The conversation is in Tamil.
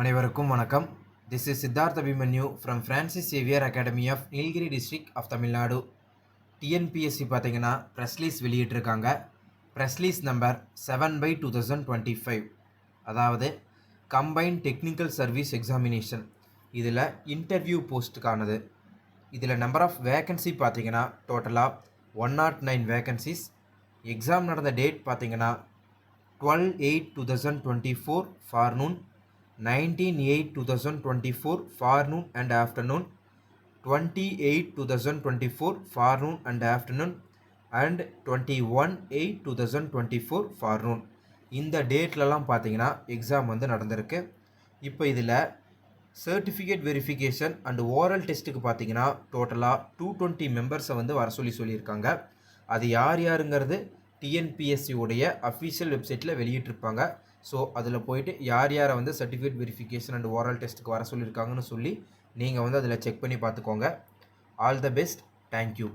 அனைவருக்கும் வணக்கம். This is Siddharth Abhimanyu from Francis Xavier Academy of Nilgiri District of Tamil Nadu. TNPSC பார்த்தீங்கன்னா ப்ரெஸ் ரிலீஸ் வெளியிட்டிருக்காங்க. Press release number 7/2025. அதாவது கம்பைன்ட் டெக்னிக்கல் சர்வீஸ் எக்ஸாமினேஷன். இதில் இன்டர்வியூ போஸ்ட்டுக்கானது. இதில் நம்பர் ஆஃப் வேக்கன்சி பார்த்தீங்கன்னா டோட்டலாக 109 வேக்கன்சிஸ். எக்ஸாம் நடந்த டேட் பார்த்தீங்கன்னா 12/8/2024 forenoon, 19/8/2024 forenoon and afternoon, 20/8/2024 forenoon and afternoon and 21/8/2024 forenoon. இந்த டேட்லலாம் பார்த்தீங்கன்னா எக்ஸாம் வந்து நடந்திருக்கு. இப்போ இதில் சர்டிஃபிகேட் வெரிஃபிகேஷன் அண்ட் ஓரல் டெஸ்ட்டுக்கு பார்த்தீங்கன்னா டோட்டலாக 220 மெம்பர்ஸை வந்து வர சொல்லியிருக்காங்க. அது யாருங்கிறது டிஎன்பிஎஸ்சி உடைய அஃபிஷியல் வெப்சைட்டில் வெளியிட்டிருப்பாங்க. ஸோ அதில் போயிட்டு யாரை வந்து சர்டிஃபிகேட் வெரிஃபிகேஷன் அண்ட் ஓரல் டெஸ்ட்டுக்கு வர சொல்லியிருக்காங்கன்னு சொல்லி நீங்கள் வந்து அதில் செக் பண்ணி பார்த்துக்கோங்க. All the best. தேங்க்யூ.